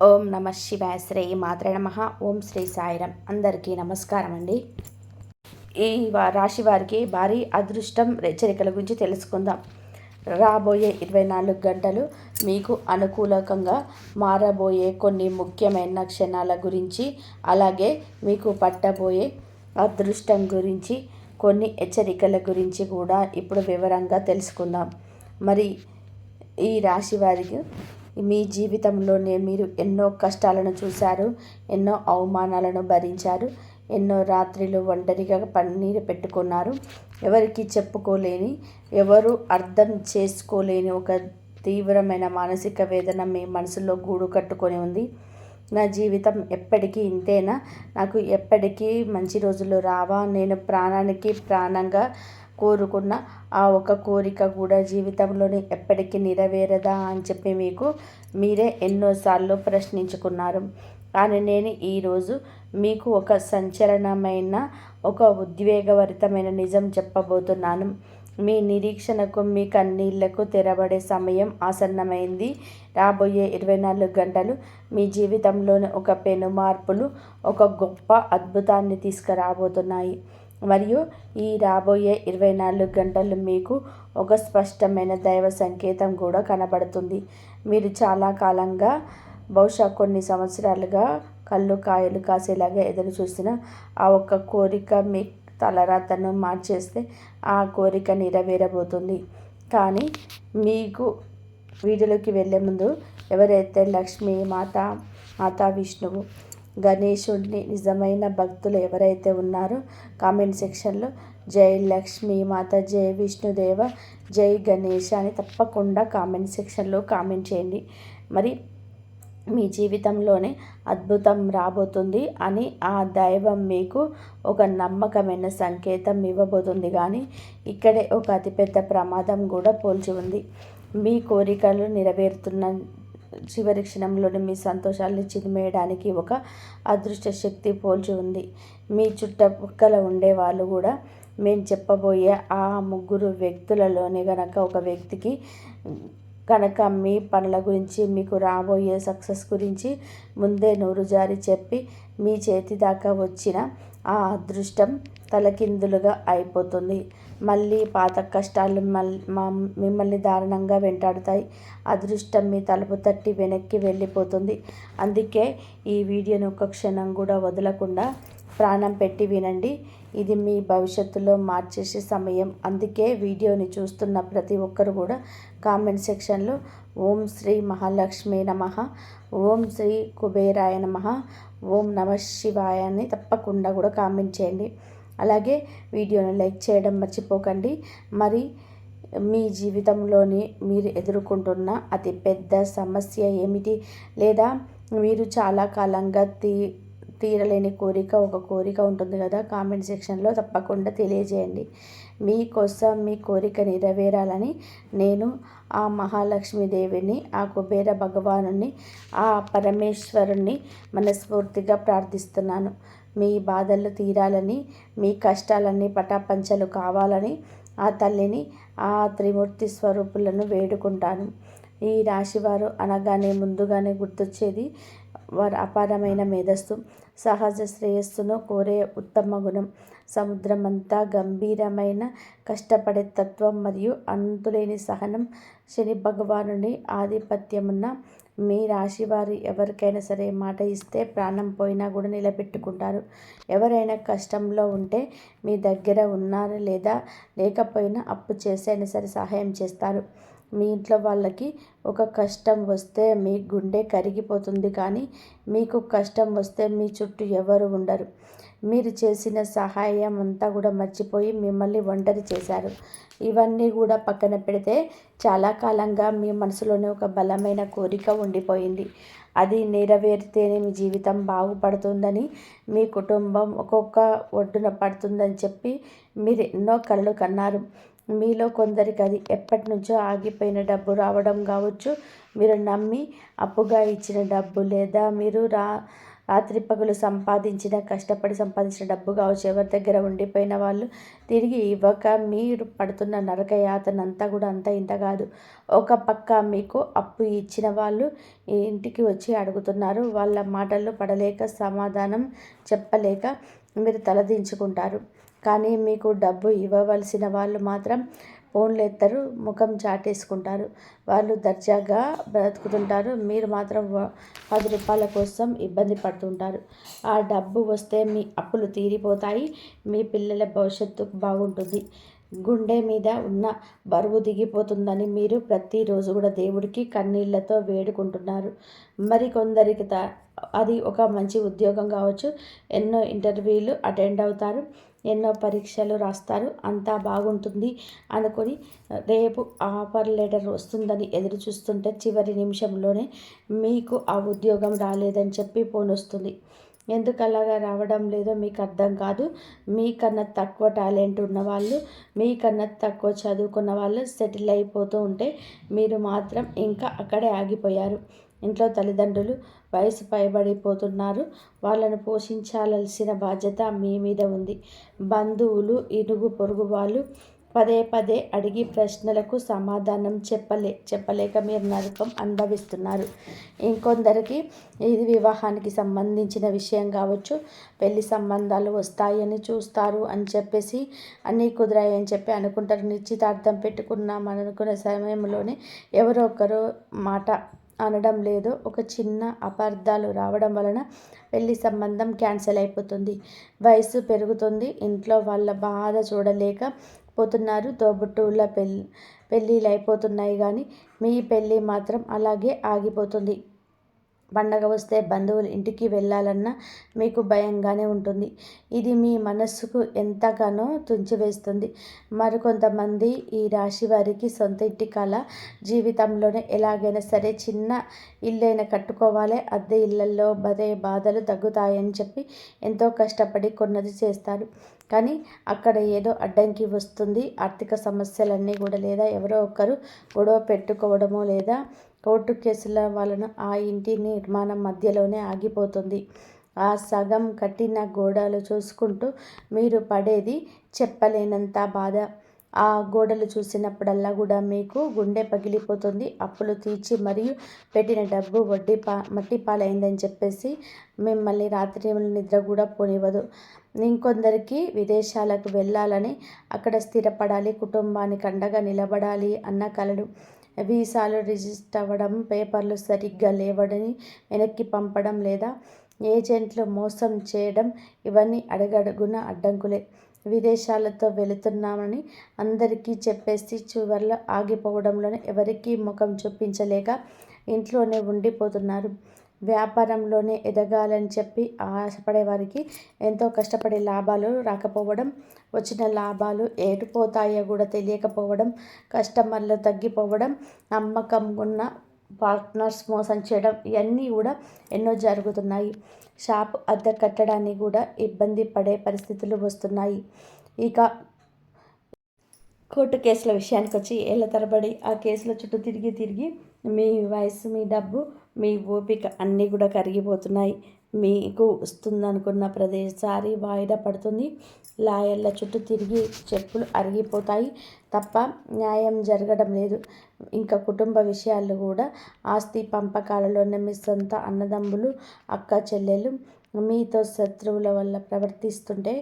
ఓం నమ శివాయ శ్రీ మాత్రే నమః. ఓం శ్రీ సాయిరం. అందరికీ నమస్కారం అండి. ఈ రాశి వారికి భారీ అదృష్టం హెచ్చరికల గురించి తెలుసుకుందాం. రాబోయే 24 గంటలు మీకు అనుకూలకంగా మారబోయే కొన్ని ముఖ్యమైన క్షణాల గురించి, అలాగే మీకు పట్టబోయే అదృష్టం గురించి, కొన్ని హెచ్చరికల గురించి కూడా ఇప్పుడు వివరంగా తెలుసుకుందాం. మరి ఈ రాశి వారికి మీ జీవితంలోనే మీరు ఎన్నో కష్టాలను చూశారు, ఎన్నో అవమానాలను భరించారు, ఎన్నో రాత్రిలు ఒంటరిగా పన్నీరు పెట్టుకున్నారు. ఎవరికి చెప్పుకోలేని, ఎవరు అర్థం చేసుకోలేని ఒక తీవ్రమైన మానసిక వేదన మీ మనసులో గూడు కట్టుకొని ఉంది. నా జీవితం ఎప్పటికీ ఇంతేనా? నాకు ఎప్పటికీ మంచి రోజులు రావా? నేను ప్రాణానికి ప్రాణంగా కోరుకున్న ఆ ఒక కోరిక కూడా జీవితంలోనే ఎప్పటికీ నెరవేరదా అని చెప్పి మీరే ఎన్నోసార్లు ప్రశ్నించుకున్నారు. కానీ నేను ఈరోజు మీకు ఒక సంచలనమైన, ఒక ఉద్వేగభరితమైన నిజం చెప్పబోతున్నాను. మీ నిరీక్షణకు, మీ కన్నీళ్లకు తెరబడే సమయం ఆసన్నమైంది. రాబోయే 24 గంటలు మీ జీవితంలోని ఒక పెను మార్పులు, ఒక గొప్ప అద్భుతాన్ని తీసుకురాబోతున్నాయి. మరియు ఈ రాబోయే 24 గంటలు మీకు ఒక స్పష్టమైన దైవ సంకేతం కూడా కనబడుతుంది. మీరు చాలా కాలంగా, బహుశా కొన్ని సంవత్సరాలుగా కళ్ళు కాయలు కాసేలాగా ఎదురు చూసిన ఆ ఒక్క కోరిక మీ తలరాతను మార్చేస్తే ఆ కోరిక నెరవేరబోతుంది. కానీ మీకు వీడియోలోకి వెళ్ళే ముందు, ఎవరైతే లక్ష్మీ మాతా విష్ణువు, గణేశుడిని నిజమైన భక్తులు ఎవరైతే ఉన్నారో కామెంట్ సెక్షన్లో జై లక్ష్మీ మాత, జై విష్ణుదేవ, జై గణేష్ అని తప్పకుండా కామెంట్ సెక్షన్లో కామెంట్ చేయండి. మరి మీ జీవితంలోనే అద్భుతం రాబోతుంది అని ఆ దైవం మీకు ఒక నమ్మకమైన సంకేతం ఇవ్వబోతుంది. కానీ ఇక్కడే ఒక అతిపెద్ద ప్రమాదం కూడా పొంచి ఉంది. మీ కోరికలు నెరవేరుతున్న చివరి క్షణంలోనే మీ సంతోషాన్ని చిదిమేయడానికి ఒక అదృష్ట శక్తి పోల్చి ఉంది. మీ చుట్టుపక్కల ఉండే వాళ్ళు కూడా మేము చెప్పబోయే ఆ 3 వ్యక్తులలోనే గనక ఒక వ్యక్తికి కనుక మీ పనుల గురించి, మీకు రాబోయే సక్సెస్ గురించి ముందే నోరు జారి చెప్పి మీ చేతి దాకా వచ్చిన ఆ అదృష్టం తలకిందులుగా అయిపోతుంది. మళ్ళీ పాత కష్టాలు మిమ్మల్ని దారుణంగా వెంటాడుతాయి. అదృష్టం మీ తలుపు తట్టి వెనక్కి వెళ్ళిపోతుంది. అందుకే ఈ వీడియోను ఒక్క క్షణం కూడా వదలకుండా ప్రాణం పెట్టి వినండి. ఇది మీ భవిష్యత్తులో మార్చేసే సమయం. అందుకే వీడియోని చూస్తున్న ప్రతి ఒక్కరు కూడా కామెంట్ సెక్షన్లో ఓం శ్రీ మహాలక్ష్మి నమః, ఓం శ్రీ కుబేరాయ నమః, ఓం నమ శివాయ అని తప్పకుండా కూడా కామెంట్ చేయండి. అలాగే వీడియోని లైక్ చేయడం మర్చిపోకండి. మరి మీ జీవితంలోని మీరు ఎదుర్కొంటున్న అతి పెద్ద సమస్య ఏమిటి? లేదా మీరు చాలా కాలంగా తీరలేని ఒక కోరిక ఉంటుంది కదా, కామెంట్ సెక్షన్లో తప్పకుండా తెలియజేయండి. మీకోసం మీ కోరిక నెరవేరాలని నేను ఆ మహాలక్ష్మీదేవిని, ఆ కుబేర భగవానుని, ఆ పరమేశ్వరుణ్ణి మనస్ఫూర్తిగా ప్రార్థిస్తున్నాను. మీ బాధలు తీరాలని, మీ కష్టాలన్నీ పటాపంచలు కావాలని ఆ తల్లిని, ఆ త్రిమూర్తి స్వరూపులను వేడుకుంటాను. ఈ రాశివారు అనగానే ముందుగానే గుర్తొచ్చేది వారు అపారమైన మేధస్సు, సహజ శ్రేయస్సును కోరే ఉత్తమ గుణం, సముద్రమంతా గంభీరమైన కష్టపడే తత్వం మరియు అంతులేని సహనం. శని భగవానుని ఆధిపత్యమున్న మీ రాశివారు ఎవరికైనా సరే మాట ఇస్తే ప్రాణం పోయినా కూడా నిలబెట్టుకుంటారు. ఎవరైనా కష్టంలో ఉంటే మీ దగ్గర ఉన్నారు లేదా లేకపోయినా అప్పు చేసైనా సరే సహాయం చేస్తారు. మీ ఇంట్లో వాళ్ళకి ఒక కష్టం వస్తే మీ గుండె కరిగిపోతుంది, కానీ మీకు కష్టం వస్తే మీ చుట్టూ ఎవరు ఉండరు. మీరు చేసిన సహాయం అంతా కూడా మర్చిపోయి మిమ్మల్ని ఒంటరి చేశారు. ఇవన్నీ కూడా పక్కన పెడితే చాలా కాలంగా మీ మనసులోనే ఒక బలమైన కోరిక ఉండిపోయింది. అది నెరవేరితేనే మీ జీవితం బాగుపడుతుందని, మీ కుటుంబం ఒక్కొక్క ఒడ్డున పడుతుందని చెప్పి మీరు ఎన్నో కలలు కన్నారు. మీలో కొందరికి అది ఎప్పటి నుంచో ఆగిపోయిన డబ్బు రావడం కావచ్చు, మీరు నమ్మి అప్పుగా ఇచ్చిన డబ్బు, లేదా మీరు రాత్రి పగలు కష్టపడి సంపాదించిన డబ్బు కావచ్చు, ఎవరి దగ్గర ఉండిపోయిన వాళ్ళు తిరిగి ఇవ్వక మీరు పడుతున్న నరక యాతన అంతా కూడా అంత ఇంత కాదు. ఒక పక్క మీకు అప్పు ఇచ్చిన వాళ్ళు ఈ ఇంటికి వచ్చి అడుగుతున్నారు. వాళ్ళ మాటల్లో పడలేక సమాధానం చెప్పలేక మీరు తలదించుకుంటారు. కానీ మీకు డబ్బు ఇవ్వవలసిన వాళ్ళు మాత్రం ఫోన్లు ఎత్తరు, ముఖం చాటేసుకుంటారు. వాళ్ళు దర్జాగా బ్రతుకుతుంటారు, మీరు మాత్రం 10 రూపాయల కోసం ఇబ్బంది పడుతుంటారు. ఆ డబ్బు వస్తే మీ అప్పులు తీరిపోతాయి, మీ పిల్లల భవిష్యత్తు బాగుంటుంది, గుండె మీద ఉన్న బరువు దిగిపోతుందని మీరు ప్రతిరోజు కూడా దేవుడికి కన్నీళ్లతో వేడుకుంటున్నారు. మరికొందరికి అది ఒక మంచి ఉద్యోగం కావచ్చు, ఎన్నో ఇంటర్వ్యూలు అటెండ్ అవుతారు, ఎన్నో పరీక్షలు రాస్తారు, అంతా బాగుంటుంది అనుకొని రేపు ఆఫర్ లెటర్ వస్తుందని ఎదురు చూస్తుంటే చివరి నిమిషంలోనే మీకు ఆ ఉద్యోగం రాలేదని చెప్పి ఫోన్ వస్తుంది. ఎందుకు అలాగా రావడం లేదో మీకు అర్థం కాదు. మీకన్నా తక్కువ టాలెంట్ ఉన్నవాళ్ళు, మీకన్నా తక్కువ చదువుకున్న వాళ్ళు సెటిల్ అయిపోతూ ఉంటే మీరు మాత్రం ఇంకా అక్కడే ఆగిపోయారు. ఇంట్లో తల్లిదండ్రులు వయసు పైబడిపోతున్నారు, వాళ్ళను పోషించాల్సిన బాధ్యత మీ మీద ఉంది. బంధువులు, ఇరుగు పొరుగు వాళ్ళు పదే పదే అడిగి ప్రశ్నలకు సమాధానం చెప్పలేక మీరు నరకం అనుభవిస్తున్నారు. ఇంకొందరికి ఇది వివాహానికి సంబంధించిన విషయం కావచ్చు, పెళ్లి సంబంధాలు వస్తాయని చూస్తారు అని చెప్పేసి అన్నీ కుదిరాయని చెప్పి అనుకుంటారు. నిశ్చితార్థం పెట్టుకున్నాం అనుకునే సమయంలోనే ఎవరో ఒకరు మాట అనడం లేదు, ఒక చిన్న అపార్థాలు రావడం వలన పెళ్లి సంబంధం క్యాన్సిల్ అయిపోతుంది. వయసు పెరుగుతుంది, ఇంట్లో వాళ్ళ బాధ చూడలేక పోతున్నారు. తోబుట్టువుల పెళ్ళిళ్ళు అయిపోతున్నాయి కానీ మీ పెళ్ళి మాత్రం అలాగే ఆగిపోతుంది. పండగ వస్తే బంధువుల ఇంటికి వెళ్ళాలన్నా మీకు భయంగానే ఉంటుంది. ఇది మీ మనస్సుకు ఎంతగానో తుంచివేస్తుంది. మరికొంతమంది ఈ రాశి వారికి సొంత ఇంటి కల, జీవితంలోనే ఎలాగైనా సరే చిన్న ఇల్లైనా కట్టుకోవాలి, అద్దె ఇళ్లలో బాధలు తగ్గుతాయని చెప్పి ఎంతో కష్టపడి కొన్నది చేస్తారు. కానీ అక్కడ ఏదో అడ్డంకి వస్తుంది. ఆర్థిక సమస్యలన్నీ కూడా లేదా ఎవరో ఒకరు గొడవ పెట్టుకోవడమో లేదా కోర్టు కేసుల వలన ఆ ఇంటి నిర్మాణం మధ్యలోనే ఆగిపోతుంది. ఆ సగం కట్టిన గోడలు చూసుకుంటూ మీరు పడేది చెప్పలేనంత బాధ. ఆ గోడలు చూసినప్పుడల్లా కూడా మీకు గుండె పగిలిపోతుంది. అప్పులు తీర్చి మరియు పెట్టిన డబ్బు మట్టి పాలైందని చెప్పేసి మిమ్మల్ని రాత్రి నిద్ర కూడా పోనివ్వదు. ఇంకొందరికి విదేశాలకు వెళ్ళాలని, అక్కడ స్థిరపడాలి, కుటుంబానికి అండగా నిలబడాలి అన్న కలలు. వీసాలు రిజిస్టర్ అవ్వడం, పేపర్లు సరిగ్గా లేవడని వెనక్కి పంపడం లేదా ఏజెంట్లు మోసం చేయడం, ఇవన్నీ అడుగడుగున అడ్డంకులే. విదేశాలతో వెళుతున్నామని అందరికీ చెప్పేసి చివర్లో ఆగిపోవడంలోనే ఎవరికీ ముఖం చూపించలేక ఇంట్లోనే ఉండిపోతున్నారు. వ్యాపారంలోనే ఎదగాలని చెప్పి ఆశపడే వారికి ఎంతో కష్టపడే లాభాలు రాకపోవడం, వచ్చిన లాభాలు ఏటుపోతాయో కూడా తెలియకపోవడం, కస్టమర్లు తగ్గిపోవడం, నమ్మకం ఉన్న పార్ట్నర్స్ మోసం చేయడం, ఇవన్నీ కూడా ఎన్నో జరుగుతున్నాయి. షాపు అద్దె కట్టడానికి కూడా ఇబ్బంది పడే పరిస్థితులు వస్తున్నాయి. ఇక కోర్టు కేసుల విషయానికి వచ్చి ఏళ్ల తరబడి ఆ కేసుల చుట్టూ తిరిగి మీ వయసు, మీ డబ్బు, మీ ఓపిక అన్నీ కూడా కరిగిపోతున్నాయి. మీకు వస్తుందనుకున్న ప్రతిసారి వాయిదా పడుతుంది. లాయర్ల చుట్టూ తిరిగి చెప్పులు అరిగిపోతాయి తప్ప న్యాయం జరగడం లేదు. ఇంకా కుటుంబ విషయాలు కూడా ఆస్తి పంపకాలలోనే మీ సొంత అన్నదమ్ములు, అక్క చెల్లెలు మీతో శత్రువుల వల్ల ప్రవర్తిస్తుంటే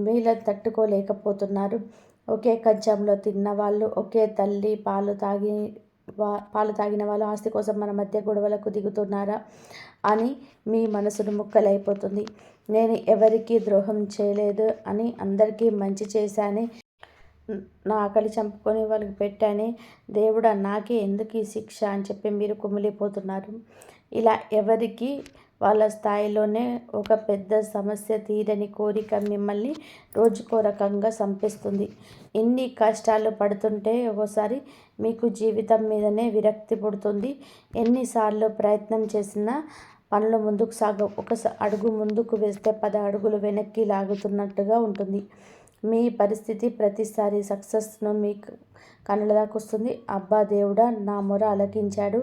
మీలో తట్టుకోలేకపోతున్నారు. ఒకే కంచంలో తిన్నవాళ్ళు, ఒకే తల్లి పాలు తాగిన వాళ్ళు ఆస్తి కోసం మన మధ్య గొడవలకు దిగుతున్నారా అని మీ మనసును ముక్కలైపోతుంది. నేను ఎవరికీ ద్రోహం చేయలేదు అని, అందరికీ మంచి చేశానే, నా ఆకలి చంపుకొని వాళ్ళకి పెట్టానే, దేవుడా నాకే ఎందుకు ఈ శిక్ష అని చెప్పి మీరు కుమిలిపోతున్నారు. ఇలా ఎవరికి వాళ్ళ స్థాయిలోనే ఒక పెద్ద సమస్య తీరని కోరిక మిమ్మల్ని రోజుకో రకంగా చంపేస్తుంది. ఇన్ని కష్టాలు పడుతుంటే ఒక్కోసారి మీకు జీవితం మీదనే విరక్తి పుడుతుంది. ఎన్నిసార్లు ప్రయత్నం చేసినా పనులు ముందుకు సాగవు. ఒక అడుగు ముందుకు వేస్తే 10 అడుగులు వెనక్కి లాగుతున్నట్టుగా ఉంటుంది. మీ పరిస్థితి ప్రతిసారి సక్సెస్ను మీ కళ్ళ దాకా వస్తుంది. అబ్బా దేవుడా, నా మొర ఆలకించాడు,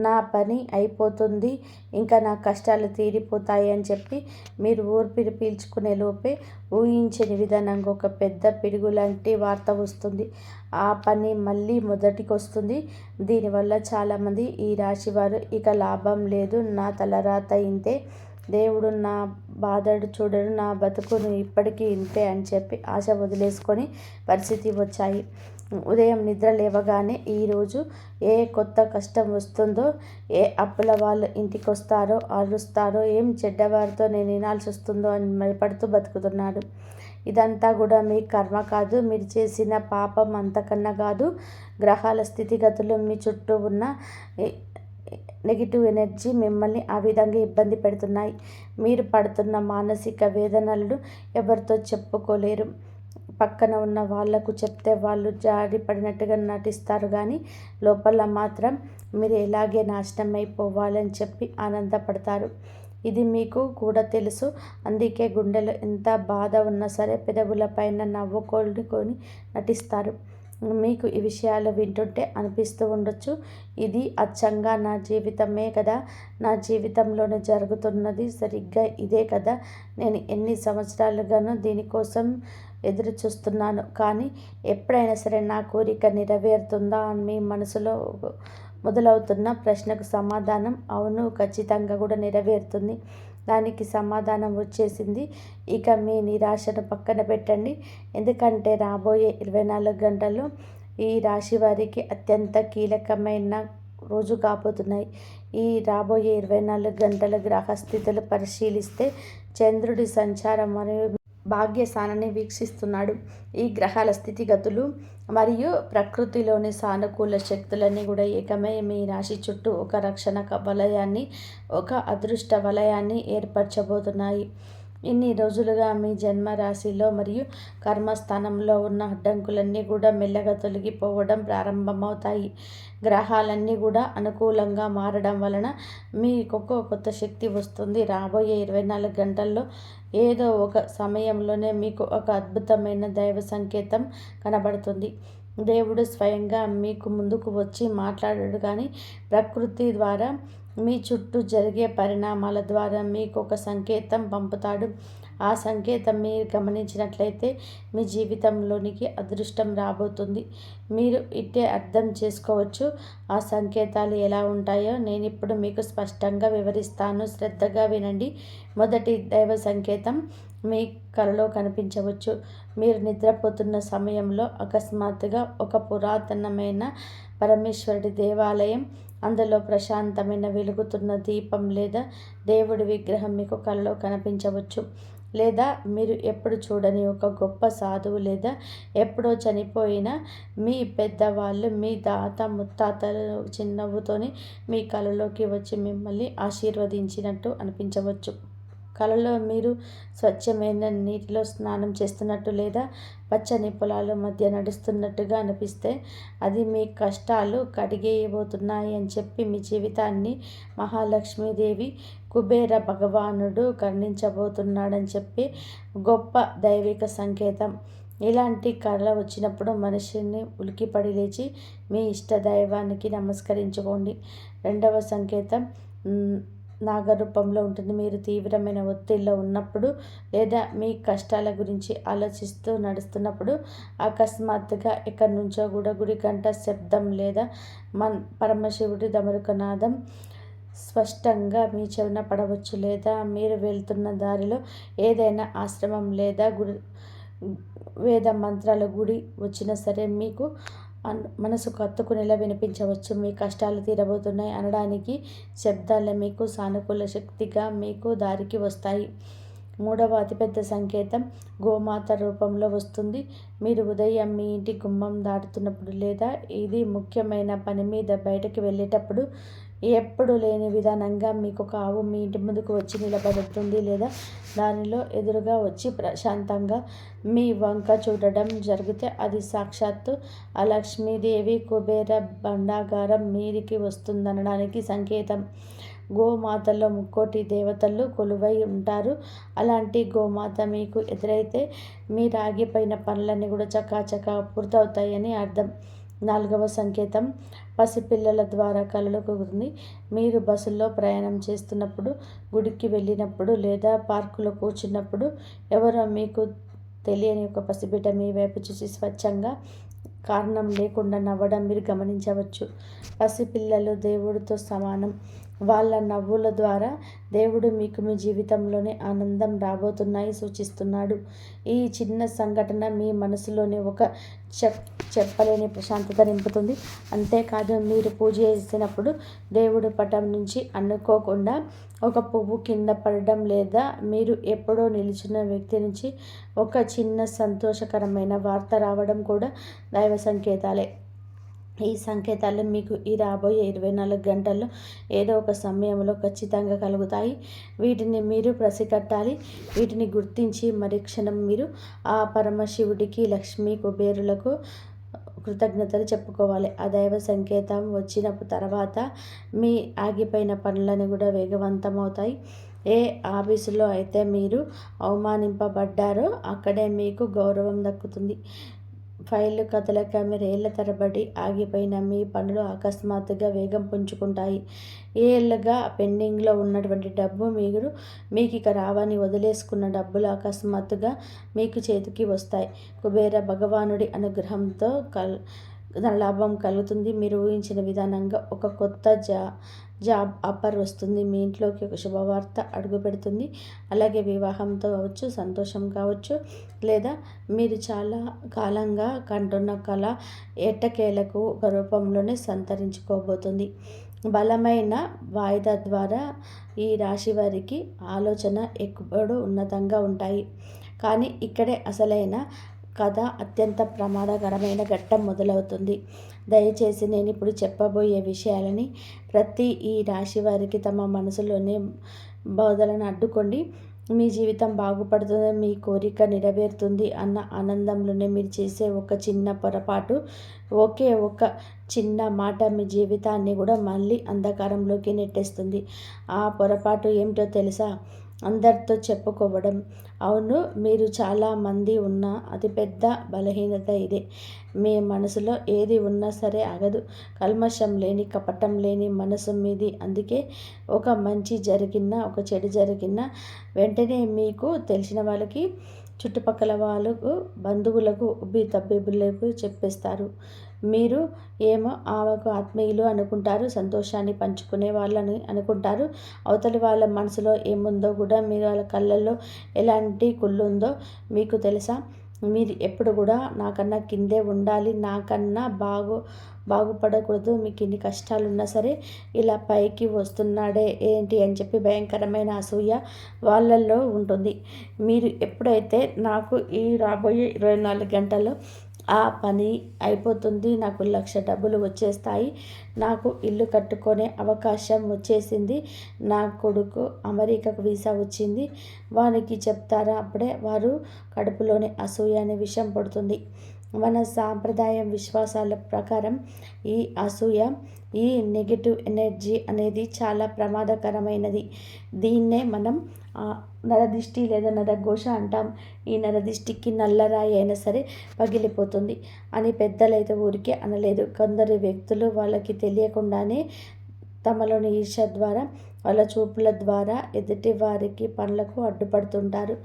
నా పని అయిపోతుంది, ఇంకా నా కష్టాలు తీరిపోతాయి అని చెప్పి మీరు ఊపిరి పీల్చుకునే లోపే ఊహించని విధానంగా ఒక పెద్ద పిడుగు లాంటి వార్త వస్తుంది. ఆ పని మళ్ళీ మొదటికి వస్తుంది. దీనివల్ల చాలామంది ఈ రాశి వారు ఇక లాభం లేదు, నా తలరాత ఇంతే, దేవుడు నా బాధడు చూడడు, నా బతుకును ఇప్పటికీ ఇంతే అని చెప్పి ఆశ వదిలేసుకొని పరిస్థితి వచ్చాయి. ఉదయం నిద్ర లేవగానే ఈరోజు ఏ కొత్త కష్టం వస్తుందో, ఏ అప్పుల వాళ్ళు ఇంటికి వస్తారో, అరుస్తారో, ఏం చెడ్డవారితో నేను వినాల్సి వస్తుందో అని భయపడుతూ బతుకుతున్నాడు. ఇదంతా కూడా మీ కర్మ కాదు, మీరు చేసిన పాపం అంతకన్నా కాదు. గ్రహాల స్థితిగతులు, మీ చుట్టూ ఉన్న నెగిటివ్ ఎనర్జీ మిమ్మల్ని ఆ విధంగా ఇబ్బంది పెడుతున్నాయి. మీరు పడుతున్న మానసిక వేదనలను ఎవరితో చెప్పుకోలేరు. పక్కన ఉన్న వాళ్లకు చెప్తే వాళ్ళు జారి పడినట్టుగా నటిస్తారు, కానీ లోపల మాత్రం మీరు ఎలాగే నాశనం అయిపోవాలని చెప్పి ఆనందపడతారు. ఇది మీకు కూడా తెలుసు. అందుకే గుండెలో ఎంత బాధ ఉన్నా సరే పెదవులపైన నవ్వుకొని నటిస్తారు. మీకు ఈ విషయాలు వింటుంటే అనిపిస్తూ ఉండొచ్చు, ఇది అచ్చంగా నా జీవితమే కదా, నా జీవితంలోనే జరుగుతున్నది సరిగ్గా ఇదే కదా, నేను ఎన్ని సంవత్సరాలుగానో దీనికోసం ఎదురు చూస్తున్నాను, కానీ ఎప్పుడైనా సరే నా కోరిక నెరవేరుతుందా అని మీ మనసులో మొదలవుతున్న ప్రశ్నకు సమాధానం అవును, ఖచ్చితంగా కూడా నెరవేరుతుంది. దానికి సమాధానం వచ్చేసింది. ఇక మీ నిరాశను పక్కన పెట్టండి. ఎందుకంటే రాబోయే 24 గంటల్లో ఈ రాశి వారికి అత్యంత కీలకమైన రోజు కాబోతున్నాయి. ఈ రాబోయే 24 గంటల గ్రహస్థితులు పరిశీలిస్తే చంద్రుడి సంచారం మరియు భాగ్యస్థానాన్ని వీక్షిస్తున్నాడు. ఈ గ్రహాల స్థితిగతులు మరియు ప్రకృతిలోని సానుకూల శక్తులన్నీ కూడా ఏకమై మీ రాశి చుట్టూ ఒక రక్షణ వలయాన్ని, ఒక అదృష్ట వలయాన్ని ఏర్పరచబోతున్నాయి. ఇన్ని రోజులుగా మీ జన్మ రాశిలో మరియు కర్మస్థానంలో ఉన్న అడ్డంకులన్నీ కూడా మెల్లగా తొలగిపోవడం ప్రారంభమవుతాయి. గ్రహాలన్నీ కూడా అనుకూలంగా మారడం వలన మీకు కొత్త శక్తి వస్తుంది. రాబోయే 24 గంటల్లో ఏదో ఒక సమయంలోనే మీకు ఒక అద్భుతమైన దైవ సంకేతం కనబడుతుంది. దేవుడు స్వయంగా మీకు ముందుకు వచ్చి మాట్లాడాడు, కానీ ప్రకృతి ద్వారా మీ చుట్టూ జరిగే పరిణామాల ద్వారా మీకు ఒక సంకేతం పంపుతాడు. ఆ సంకేతం మీరు గమనించినట్లయితే మీ జీవితంలోనికి అదృష్టం రాబోతుంది. మీరు ఇట్టే అర్థం చేసుకోవచ్చు. ఆ సంకేతాలు ఎలా ఉంటాయో నేను ఇప్పుడు మీకు స్పష్టంగా వివరిస్తాను, శ్రద్ధగా వినండి. మొదటి దైవ సంకేతం మీ కలలో కనిపించవచ్చు. మీరు నిద్రపోతున్న సమయంలో అకస్మాత్తుగా ఒక పురాతనమైన పరమేశ్వరుడి దేవాలయం, అందులో ప్రశాంతమైన వెలుగుతున్న దీపం లేదా దేవుడి విగ్రహం మీకు కలలో కనిపించవచ్చు. లేదా మీరు ఎప్పుడు చూడని ఒక గొప్ప సాధువు లేదా ఎప్పుడో చనిపోయిన మీ పెద్దవాళ్ళు, మీ తాత ముత్తాతలు చిరునవ్వుతోని మీ కలలోకి వచ్చి మిమ్మల్ని ఆశీర్వదించినట్టు అనిపించవచ్చు. కలలో మీరు స్వచ్ఛమైన నీటిలో స్నానం చేస్తున్నట్టు లేదా పచ్చని పొలాల మధ్య నడుస్తున్నట్టుగా అనిపిస్తే అది మీ కష్టాలు కడిగేయబోతున్నాయి అని చెప్పి మీ జీవితాన్ని మహాలక్ష్మీదేవి, కుబేర భగవానుడు కరుణించబోతున్నాడని చెప్పి గొప్ప దైవిక సంకేతం. ఇలాంటి కళ వచ్చినప్పుడు మనిషిని ఉలికిపడి లేచి మీ ఇష్ట దైవానికి నమస్కరించుకోండి. రెండవ సంకేతం నాగరూపంలో ఉంటుంది. మీరు తీవ్రమైన ఒత్తిడిలో ఉన్నప్పుడు లేదా మీ కష్టాల గురించి ఆలోచిస్తూ నడుస్తున్నప్పుడు అకస్మాత్తుగా ఎక్కడి నుంచో కూడా గుడి గంట శబ్దం లేదా పరమశివుడి దమరుకనాదం స్పష్టంగా మీ చెవిన పడవచ్చు. లేదా మీరు వెళ్తున్న దారిలో ఏదైనా ఆశ్రమం లేదా గుడి వేద మంత్రాల గుడి వచ్చినా సరే మీకు మనసుకు హత్తుకునేలా వినిపించవచ్చు. మీ కష్టాలు తీరబోతున్నాయి అనడానికి శబ్దాలే మీకు సానుకూల శక్తిగా మీకు దారికి వస్తాయి. మూడవ అతిపెద్ద సంకేతం గోమాత రూపంలో వస్తుంది. మీరు ఉదయం మీ ఇంటి గుమ్మం దాటుతున్నప్పుడు లేదా ఇది ముఖ్యమైన పని మీద బయటకు వెళ్ళేటప్పుడు ఎప్పుడు లేని విధానంగా మీకు ఒక ఆవు మీ ఇంటి ముందుకు వచ్చి నిలబడుతుంది లేదా దానిలో ఎదురుగా వచ్చి ప్రశాంతంగా మీ వంక చూడడం జరిగితే అది సాక్షాత్తు ఆ లక్ష్మీదేవి కుబేర భండాగారం మీదికి వస్తుందనడానికి సంకేతం. గోమాతలో ముక్కోటి దేవతలు కొలువై ఉంటారు. అలాంటి గోమాత మీకు ఎదురైతే మీ ఆగిపోయిన పనులన్నీ కూడా చకాచకా పూర్తవుతాయని అర్థం. 4వ సంకేతం పసిపిల్లల ద్వారా కలలు కుదురుతుంది. మీరు బస్సుల్లో ప్రయాణం చేస్తున్నప్పుడు, గుడికి వెళ్ళినప్పుడు లేదా పార్కులో కూర్చున్నప్పుడు ఎవరో మీకు తెలియని ఒక పసిబిడ్డ మీ వైపు చూసి స్వచ్ఛంగా కారణం లేకుండా నవ్వడం మీరు గమనించవచ్చు. పసిపిల్లలు దేవుడితో సమానం. వాళ్ళ నవ్వుల ద్వారా దేవుడు మీకు మీ జీవితంలోనే ఆనందం రాబోతున్నాయి సూచిస్తున్నాడు. ఈ చిన్న సంఘటన మీ మనసులోనే ఒక చెప్పలేని ప్రశాంతత నింపుతుంది. అంతేకాదు, మీరు పూజ చేసినప్పుడు దేవుడి పటం నుంచి అనుకోకుండా ఒక పువ్వు కింద పడడం లేదా మీరు ఎప్పుడో నిలిచిన వ్యక్తి నుంచి ఒక చిన్న సంతోషకరమైన వార్త రావడం కూడా దైవ సంకేతాలే. ఈ సంకేతాలు మీకు ఈ రాబోయే 24 గంటల్లో ఏదో ఒక సమయంలో ఖచ్చితంగా కలుగుతాయి. వీటిని మీరు పసిగట్టాలి. వీటిని గుర్తించి మరుక్షణం మీరు ఆ పరమశివుడికి, లక్ష్మీ కుబేరులకు కృతజ్ఞతలు చెప్పుకోవాలి. ఆ దైవ సంకేతం వచ్చిన తర్వాత మీ ఆగిపోయిన పనులను కూడా వేగవంతమవుతాయి. ఏ ఆఫీసులో అయితే మీరు అవమానింపబడ్డారో అక్కడే మీకు గౌరవం దక్కుతుంది. ఫైళ్ళు కదలక మీరేళ్ల తరబడి ఆగిపోయిన మీ పనులు అకస్మాత్తుగా వేగం పుంజుకుంటాయి. ఏళ్లుగా పెండింగ్లో ఉన్నటువంటి డబ్బు మీకు ఇక రావని వదిలేసుకున్న డబ్బులు అకస్మాత్తుగా మీకు చేతికి వస్తాయి. కుబేర భగవానుడి అనుగ్రహంతో లాభం కలుగుతుంది. మీరు ఊహించిన విధానంగా ఒక కొత్త జాబ్ ఆఫర్ వస్తుంది. మీ ఇంట్లోకి ఒక శుభవార్త అడుగు పెడుతుంది. అలాగే వివాహంతో కావచ్చు, సంతోషం కావచ్చు, లేదా మీరు చాలా కాలంగా కంటున్న కళ ఎట్టకేలకు ఒక రూపంలోనే సంతరించుకోబోతుంది. బలమైన వాయిదా ద్వారా ఈ రాశి వారికి ఆలోచన ఎప్పుడు ఉన్నతంగా ఉంటాయి. కానీ ఇక్కడే అసలైన కథ అత్యంత ప్రమాదకరమైన ఘట్టం మొదలవుతుంది. దయచేసి నేను ఇప్పుడు చెప్పబోయే విషయాలని ప్రతి ఈ రాశి వారికి తమ మనసులోనే బోధలను అడ్డుకోండి. మీ జీవితం బాగుపడుతుంది, మీ కోరిక నెరవేరుతుంది అన్న ఆనందంలోనే మీరు చేసే ఒక చిన్న పొరపాటు, ఒకే ఒక చిన్న మాట మీ జీవితాన్ని కూడా మళ్ళీ అంధకారంలోకి నెట్టేస్తుంది. ఆ పొరపాటు ఏమిటో తెలుసా? అందరితో చెప్పుకోవడం. అవును, మీరు చాలామంది ఉన్న అతిపెద్ద బలహీనత ఇదే. మీ మనసులో ఏది ఉన్నా సరే ఆగదు. కల్మషం లేని, కపటం లేని మనసు మీది. అందుకే ఒక మంచి జరిగినా, ఒక చెడు జరిగినా వెంటనే మీకు తెలిసిన వాళ్ళకి, చుట్టుపక్కల వాళ్ళకు, బంధువులకు, తబ్బిబులకు చెప్పేస్తారు. మీరు ఏమో ఆమెకు ఆత్మీయులు అనుకుంటారు, సంతోషాన్ని పంచుకునే వాళ్ళని అనుకుంటారు. అవతలి వాళ్ళ మనసులో ఏముందో కూడా, మీరు వాళ్ళ కళ్ళల్లో ఎలాంటి కుళ్ళుందో మీకు తెలుసా? మీరు ఎప్పుడు కూడా నాకన్నా కిందే ఉండాలి, నాకన్నా బాగుపడకూడదు, మీకు ఇన్ని కష్టాలున్నా సరే ఇలా పైకి వస్తున్నాడే ఏంటి అని చెప్పి భయంకరమైన అసూయ వాళ్ళల్లో ఉంటుంది. మీరు ఎప్పుడైతే నాకు ఈ రాబోయే 24 గంటల్లో ఆ పని అయిపోతుంది, నాకు 1,00,000 డబ్బులు వచ్చేస్తాయి, నాకు ఇల్లు కట్టుకునే అవకాశం వచ్చేసింది, నా కొడుకు అమెరికాకు వీసా వచ్చింది, వానికి చెప్తారా? అప్పుడే వారు కడుపులోని అసూయ అనే విషయం పడుతుంది. మన సాంప్రదాయం విశ్వాసాల ప్రకారం ఈ అసూయ, ఈ నెగిటివ్ ఎనర్జీ అనేది చాలా ప్రమాదకరమైనది. దీన్నే మనం నరదిష్టి లేదా నరఘోష అంటాం. ఈ నరదిష్టికి నల్లరాయి అయినా సరే పగిలిపోతుంది అని పెద్దలైతే ఊరికే అనలేదు. కొందరు వ్యక్తులు వాళ్ళకి తెలియకుండానే తమలోని ఈర్ష్య ద్వారా, వాళ్ళ చూపుల ద్వారా ఎదుటి వారికి పనులకు అడ్డుపడుతుంటారు.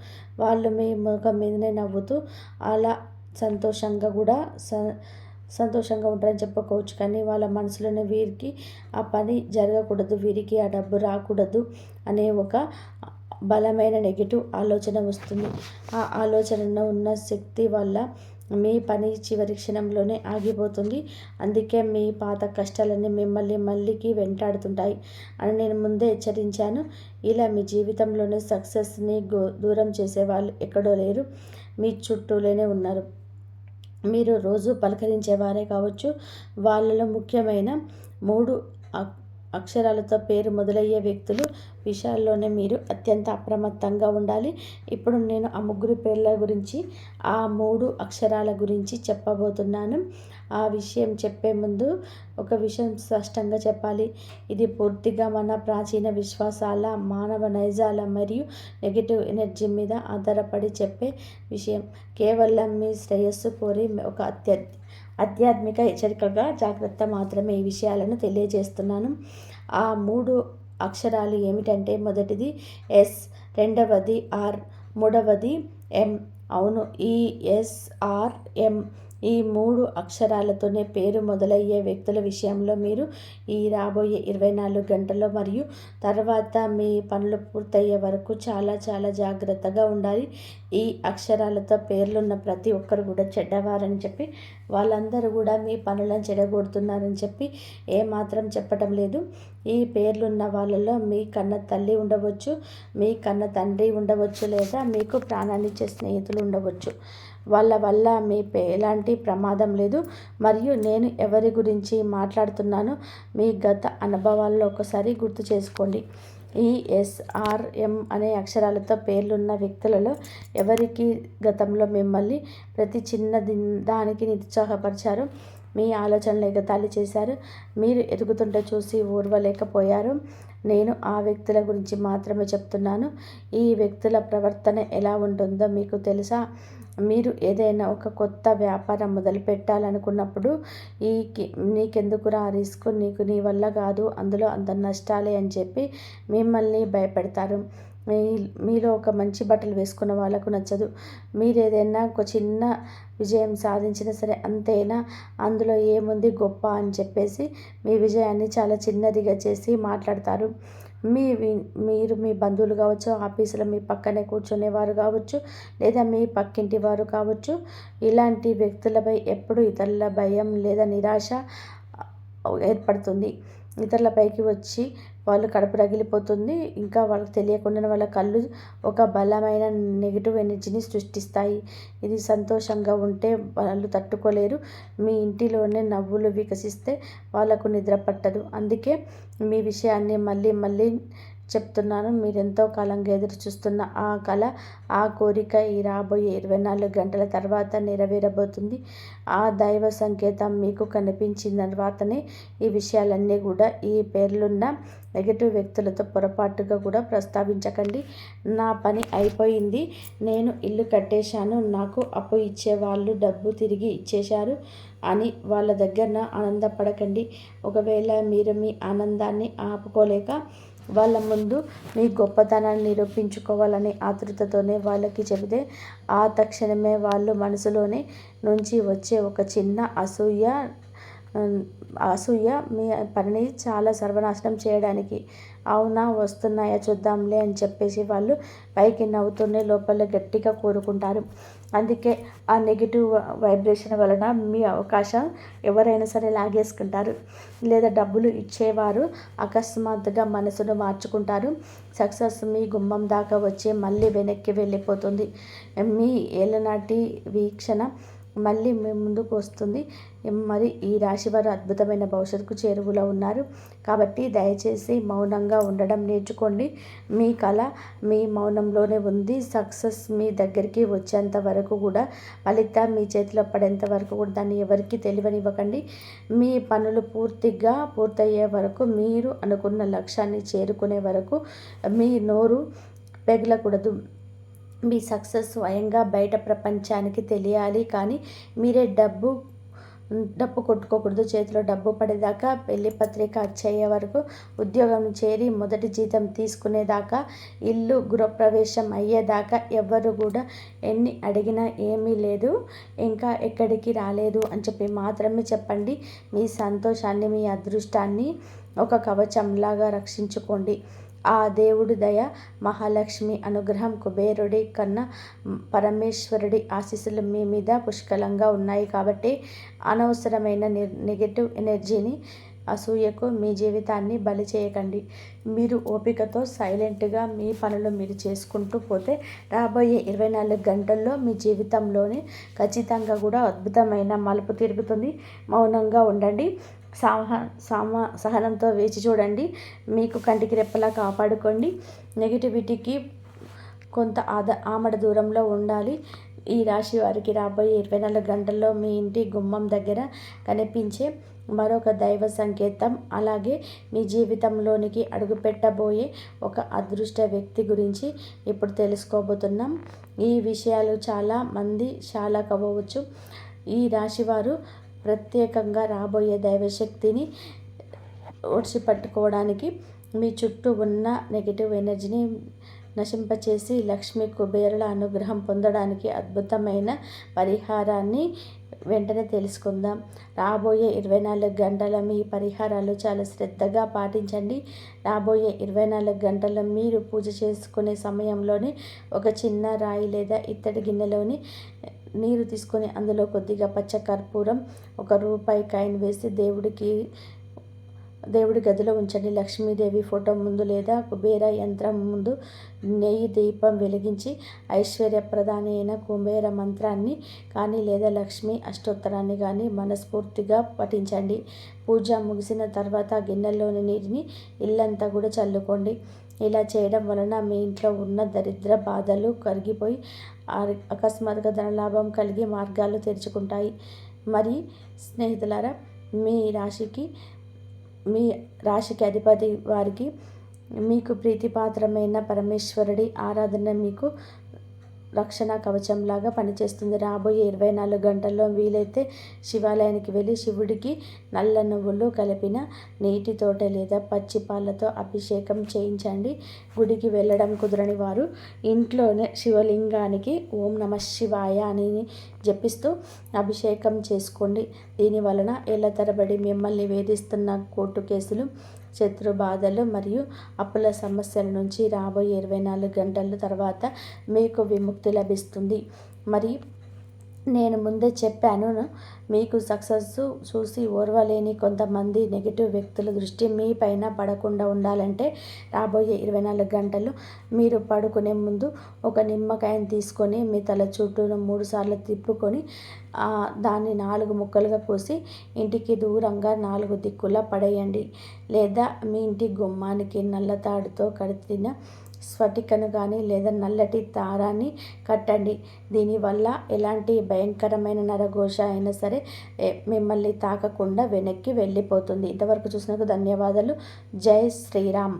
వాళ్ళు మీ ముఖం మీదనే నవ్వుతూ అలా సంతోషంగా ఉంటారని చెప్పుకోవచ్చు. కానీ వాళ్ళ మనసులోనే వీరికి ఆ పని జరగకూడదు, వీరికి ఆ డబ్బు రాకూడదు అనే ఒక బలమైన నెగిటివ్ ఆలోచన వస్తుంది. ఆ ఆలోచనలో ఉన్న శక్తి వల్ల మీ పని చివరి క్షణంలోనే ఆగిపోతుంది. అందుకే మీ పాత కష్టాలన్నీ మిమ్మల్ని మళ్ళీకి వెంటాడుతుంటాయి అని నేను ముందే హెచ్చరించాను. ఇలా మీ జీవితంలోనే సక్సెస్ని దూరం చేసేవాళ్ళు ఎక్కడో లేరు, మీ చుట్టూలోనే ఉన్నారు. మీరు రోజు పలకరించేవారే కావచ్చు. వాళ్ళలో ముఖ్యమైన 3 అక్షరాలతో పేరు మొదలయ్యే వ్యక్తుల విషయాల్లోనే మీరు అత్యంత అప్రమత్తంగా ఉండాలి. ఇప్పుడు నేను ఆ 3 పేర్ల గురించి, ఆ 3 అక్షరాల గురించి చెప్పబోతున్నాను. ఆ విషయం చెప్పే ముందు ఒక విషయం స్పష్టంగా చెప్పాలి. ఇది పూర్తిగా మన ప్రాచీన విశ్వాసాల, మానవ నైజాల మరియు నెగిటివ్ ఎనర్జీ మీద ఆధారపడి చెప్పే విషయం. కేవలం మీ శ్రేయస్సు కోరి ఒక ఆధ్యాత్మిక హెచ్చరికగా జాగ్రత్త మాత్రమే ఈ విషయాలను తెలియజేస్తున్నాను. ఆ 3 అక్షరాలు ఏమిటంటే, మొదటిది ఎస్, రెండవది ఆర్, మూడవది ఎం. అవును, ఈ SRM ఈ 3 అక్షరాలతోనే పేరు మొదలయ్యే వ్యక్తుల విషయంలో మీరు ఈ రాబోయే 24 గంటల్లో మరియు తర్వాత మీ పనులు పూర్తయ్యే వరకు చాలా చాలా జాగ్రత్తగా ఉండాలి. ఈ అక్షరాలతో పేర్లున్న ప్రతి ఒక్కరు కూడా చెడ్డవారని చెప్పి, వాళ్ళందరూ కూడా మీ పనులను చెడగొడుతున్నారని చెప్పి ఏమాత్రం చెప్పటం లేదు. ఈ పేర్లున్న వాళ్ళలో మీ కన్న తల్లి ఉండవచ్చు, మీ కన్న తండ్రి ఉండవచ్చు, లేదా మీకు ప్రాణాన్నిచ్చే స్నేహితులు ఉండవచ్చు. వాళ్ళ వల్ల మీ ఎలాంటి ప్రమాదం లేదు. మరియు నేను ఎవరి గురించి మాట్లాడుతున్నానో మీ గత అనుభవాల్లో ఒకసారి గుర్తు చేసుకోండి. ఈ SRM అనే అక్షరాలతో పేర్లున్న వ్యక్తులలో ఎవరికి గతంలో మిమ్మల్ని ప్రతి చిన్న దానికి నిరుత్సాహపరిచారు, మీ ఆలోచనలు ఎగతాళి చేశారు, మీరు ఎదుగుతుంటే చూసి ఓర్వలేకపోయారు. నేను ఆ వ్యక్తుల గురించి మాత్రమే చెప్తున్నాను. ఈ వ్యక్తుల ప్రవర్తన ఎలా ఉంటుందో మీకు తెలుసా? మీరు ఏదైనా ఒక కొత్త వ్యాపారం మొదలు పెట్టాలనుకున్నప్పుడు నీకెందుకురా రిస్క్, నీ వల్ల కాదు, అందులో అంత నష్టాలే అని చెప్పి మిమ్మల్ని భయపెడతారు. మీలో ఒక మంచి బట్టలు వేసుకున్న వాళ్ళకు నచ్చదు. మీరు ఏదైనా ఒక చిన్న విజయం సాధించినా సరే అంతేనా, అందులో ఏముంది గొప్ప అని చెప్పేసి మీ విజయాన్ని చాలా చిన్నదిగా చేసి మాట్లాడతారు. మీరు మీ బంధువులు కావచ్చు, ఆఫీసులో మీ పక్కనే కూర్చునేవారు కావచ్చు, లేదా మీ పక్కింటి వారు కావచ్చు. ఇలాంటి వ్యక్తులపై ఎప్పుడు ఇతరుల భయం లేదా నిరాశ ఏర్పడుతుంది. ఇతరులపైకి వచ్చి వాళ్ళు కడుపు రగిలిపోతుంది. ఇంకా వాళ్ళకి తెలియకుండానే వాళ్ళ కళ్ళు ఒక బలమైన నెగిటివ్ ఎనర్జీని సృష్టిస్తాయి. ఇది సంతోషంగా ఉంటే వాళ్ళు తట్టుకోలేరు. మీ ఇంటిలోనే నవ్వులు వికసిస్తే వాళ్ళకు నిద్ర పట్టదు. అందుకే మీ విషయాన్ని మళ్ళీ మళ్ళీ చెప్తున్నాను. మీరెంతో కాలంగా ఎదురు చూస్తున్న ఆ కళ, ఆ కోరిక ఈ రాబోయే 24 గంటల తర్వాత నెరవేరబోతుంది. ఆ దైవ సంకేతం మీకు కనిపించిన తర్వాతనే ఈ విషయాలన్నీ కూడా ఈ పేర్లున్న నెగిటివ్ వ్యక్తులతో పొరపాటుగా కూడా ప్రస్తావించకండి. నా పని అయిపోయింది, నేను ఇల్లు కట్టేశాను, నాకు అప్పు ఇచ్చే వాళ్ళు డబ్బు తిరిగి ఇచ్చేశారు అని వాళ్ళ దగ్గర ఆనందపడకండి. ఒకవేళ మీరు మీ ఆనందాన్ని ఆపుకోలేక వాళ్ళ ముందు మీ గొప్పతనాన్ని నిరూపించుకోవాలనే ఆతృతతోనే వాళ్ళకి చెబితే, ఆ తక్షణమే వాళ్ళు మనసులోనే నుంచి వచ్చే ఒక చిన్న అసూయ మీ పనిని చాలా సర్వనాశనం చేయడానికి. అవునా, వస్తున్నాయా చూద్దాంలే అని చెప్పేసి వాళ్ళు పైకి నవ్వుతూనే లోపల గట్టిగా కోరుకుంటారు. అందుకే ఆ నెగిటివ్ వైబ్రేషన్ వలన మీ అవకాశం ఎవరైనా సరే లాగేసుకుంటారు. లేదా డబ్బులు ఇచ్చేవారు అకస్మాత్తుగా మనసును మార్చుకుంటారు. సక్సెస్ మీ గుమ్మం దాకా వచ్చి మళ్ళీ వెనక్కి వెళ్ళిపోతుంది. మీ ఏళ్ళనాటి వీక్షణ మళ్ళీ మీ ముందుకు వస్తుంది. మరి ఈ రాశివారు అద్భుతమైన భవిష్యత్తుకు చేరువలో ఉన్నారు. కాబట్టి దయచేసి మౌనంగా ఉండడం నేర్చుకోండి. మీ కళ మీ మౌనంలోనే ఉంది. సక్సెస్ మీ దగ్గరికి వచ్చేంత వరకు కూడా, ఫలితం మీ చేతిలో పడేంత వరకు కూడా దాన్ని ఎవరికి తెలియనివ్వకండి. మీ పనులు పూర్తయ్యే వరకు, మీరు అనుకున్న లక్ష్యాన్ని చేరుకునే వరకు మీ నోరు పెగలకూడదు. మీ సక్సెస్ స్వయంగా బయట ప్రపంచానికి తెలియాలి. కానీ మీరే డప్పు కొట్టుకోకూడదు. చేతిలో డబ్బు పడేదాకా, పెళ్లి పత్రిక అచ్చయ్యే వరకు, ఉద్యోగం చేరి మొదటి జీతం తీసుకునేదాకా, ఇల్లు గృహప్రవేశం అయ్యేదాకా ఎవ్వరు కూడా ఎన్ని అడిగినా ఏమీ లేదు, ఇంకా ఎక్కడికి రాలేదు అని చెప్పి మాత్రమే చెప్పండి. మీ సంతోషాన్ని, మీ అదృష్టాన్ని ఒక కవచంలాగా రక్షించుకోండి. ఆ దేవుడి దయ, మహాలక్ష్మి అనుగ్రహం, కుబేరుడి కన్నా పరమేశ్వరుడి ఆశీస్సులు మీ మీద పుష్కలంగా ఉన్నాయి. కాబట్టి అనవసరమైన నెగటివ్ ఎనర్జీని, అసూయకు మీ జీవితాన్ని బలి చేయకండి. మీరు ఓపికతో సైలెంట్గా మీ పనులు మీరు చేసుకుంటూ పోతే రాబోయే 24 గంటల్లో మీ జీవితంలోనే ఖచ్చితంగా కూడా అద్భుతమైన మలుపు తిరుగుతుంది. మౌనంగా ఉండండి. సహనంతో వేచి చూడండి. మీకు కంటికి రెప్పలా కాపాడుకోండి. నెగిటివిటీకి కొంత ఆమడ దూరంలో ఉండాలి. ఈ రాశి వారికి రాబోయే 24 గంటల్లో మీ ఇంటి గుమ్మం దగ్గర కనిపించే మరొక దైవ సంకేతం, అలాగే మీ జీవితంలోనికి అడుగుపెట్టబోయే ఒక అదృష్ట వ్యక్తి గురించి ఇప్పుడు తెలుసుకోబోతున్నాం. ఈ విషయాలు చాలా మంది షాక్ అవ్వవచ్చు. ఈ రాశివారు ప్రత్యేకంగా రాబోయే దైవశక్తిని పట్టుకోవడానికి మీ చుట్టూ ఉన్న నెగిటివ్ ఎనర్జీని నశింపచేసి లక్ష్మీ కుబేరుల అనుగ్రహం పొందడానికి అద్భుతమైన పరిహారాన్ని వెంటనే తెలుసుకుందాం. రాబోయే 24 గంటల మీ పరిహారాలు చాలా శ్రద్ధగా పాటించండి. రాబోయే 24 గంటల్లో మీరు పూజ చేసుకునే సమయంలోనే ఒక చిన్న రాయి లేదా ఇత్తడి గిన్నెలోని నీరు తీసుకొని అందులో కొద్దిగా పచ్చ కర్పూరం, ₹1 కాయిన్ వేసి దేవుడి గదిలో ఉంచండి. లక్ష్మీదేవి ఫోటో ముందు లేదా కుబేర యంత్రం ముందు నెయ్యి దీపం వెలిగించి ఐశ్వర్యప్రదాని అయిన కుబేర మంత్రాన్ని కానీ లేదా లక్ష్మీ అష్టోత్తరాన్ని కానీ మనస్ఫూర్తిగా పఠించండి. పూజ ముగిసిన తర్వాత గిన్నెలోని నీటిని ఇల్లంతా కూడా చల్లుకోండి. ఇలా చేయడం వలన మీ ఇంట్లో ఉన్న దరిద్ర బాధలు కరిగిపోయి అకస్మాత్తుగా ధనలాభం కలిగే మార్గాలు తెరుచుకుంటాయి. మరి స్నేహితులారా, మీ రాశికి అధిపతి వారికి మీకు ప్రీతిపాత్రమైన పరమేశ్వరుడి ఆరాధన మీకు రక్షణ కవచంలాగా పనిచేస్తుంది. రాబోయే 24 గంటల్లో వీలైతే శివాలయానికి వెళ్ళి శివుడికి నల్ల నువ్వులు కలిపిన నీటితోట లేదా పచ్చి పాలతో అభిషేకం చేయించండి. గుడికి వెళ్ళడం కుదరని వారు ఇంట్లోనే శివలింగానికి ఓం నమః శివాయ అని జపిస్తూ అభిషేకం చేసుకోండి. దీని వలన ఏళ్ల తరబడి మిమ్మల్ని వేధిస్తున్న కోర్టు కేసులు, శత్రు బాధలు మరియు అప్పుల సమస్యల నుంచి రాబోయే 24 గంటల తర్వాత మీకు విముక్తి లభిస్తుంది. మరి నేను ముందే చెప్పాను, మీకు సక్సెస్ చూసి ఓర్వలేని కొంతమంది నెగిటివ్ వ్యక్తుల దృష్టి మీ పైన పడకుండా ఉండాలంటే రాబోయే 24 గంటలు మీరు పడుకునే ముందు ఒక నిమ్మకాయని తీసుకొని మీ తల చుట్టూ 3 సార్లు తిప్పుకొని దాన్ని 4 ముక్కలుగా కోసి ఇంటికి దూరంగా 4 దిక్కులా పడేయండి. లేదా మీ ఇంటి గుమ్మానికి నల్ల తాడుతో కట్టిన స్ఫటికను కానీ లేదా నల్లటి దారాన్ని కట్టండి. దీనివల్ల ఎలాంటి భయంకరమైన నరఘోష అయినా సరే మిమ్మల్ని తాకకుండా వెనక్కి వెళ్ళిపోతుంది. ఇంతవరకు చూసినందుకు ధన్యవాదాలు. జై శ్రీరామ్.